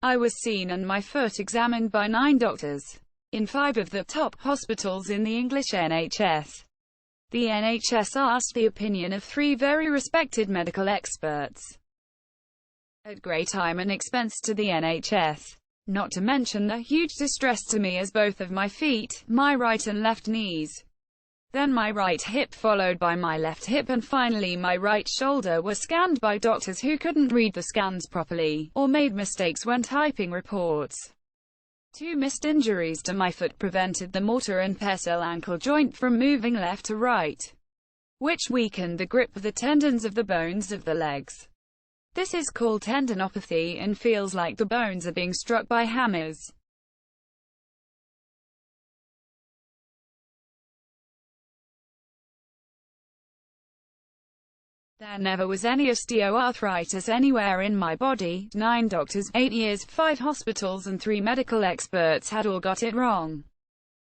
I was seen and my foot examined by 9 doctors in 5 of the top hospitals in the English NHS. The NHS asked the opinion of 3 very respected medical experts, at great time and expense to the NHS. Not to mention the huge distress to me as both of my feet, my right and left knees, then my right hip followed by my left hip and finally my right shoulder were scanned by doctors who couldn't read the scans properly, or made mistakes when typing reports. 2 missed injuries to my foot prevented the mortar and pestle ankle joint from moving left to right, which weakened the grip of the tendons of the bones of the legs. This is called tendinopathy and feels like the bones are being struck by hammers. There never was any osteoarthritis anywhere in my body. 9 doctors, 8 years, 5 hospitals and 3 medical experts had all got it wrong.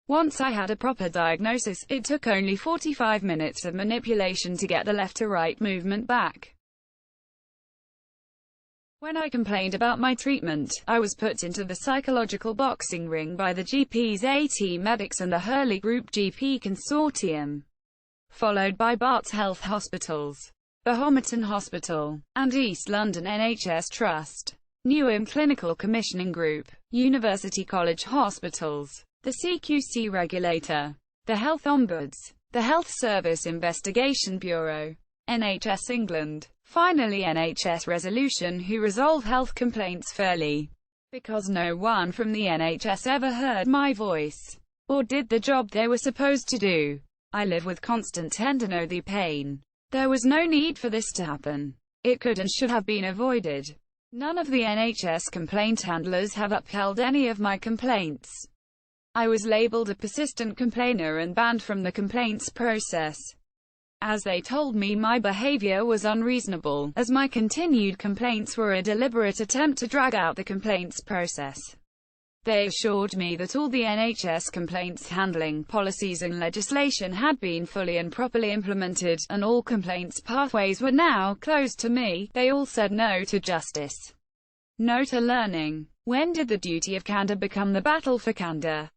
Once I had a proper diagnosis, it took only 45 minutes of manipulation to get the left to right movement back. When I complained about my treatment, I was put into the psychological boxing ring by the GPs, AT Medics and the Hurley Group GP Consortium, followed by Barts Health Hospitals, the Homerton Hospital, and East London NHS Trust, Newham Clinical Commissioning Group, University College Hospitals, the CQC Regulator, the Health Ombuds, the Health Service Investigation Bureau, NHS England, finally NHS Resolution, who resolve health complaints fairly, because no one from the NHS ever heard my voice, or did the job they were supposed to do. I live with constant tendinopathy pain. There was no need for this to happen. It could and should have been avoided. None of the NHS complaint handlers have upheld any of my complaints. I was labelled a persistent complainer and banned from the complaints process, as they told me my behaviour was unreasonable, as my continued complaints were a deliberate attempt to drag out the complaints process. They assured me that all the NHS complaints handling policies and legislation had been fully and properly implemented, and all complaints pathways were now closed to me. They all said no to justice, no to learning. When did the duty of candour become the battle for candour?